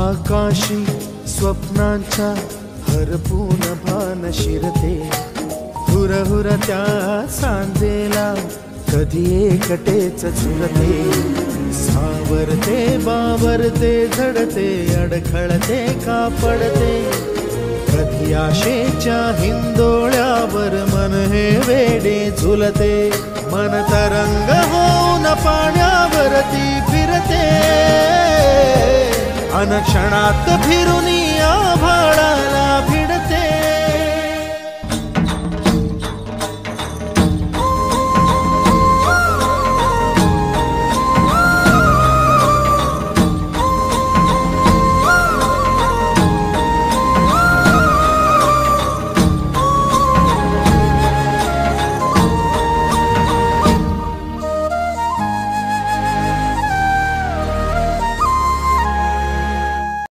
आकाशी स्वप्नांच्या हरपून भान शिरते, हुरहुर त्या सांजेला कधी एकटेच झुरते, सावरते बावरते झडते अडखळते का पडते, कधी आशेच्या हिंदोळ्यावर मन हे वेडे झुलते, मन तरंग होऊन पाण्यावरती फिरते, अनक्षणात फिरून आभाळा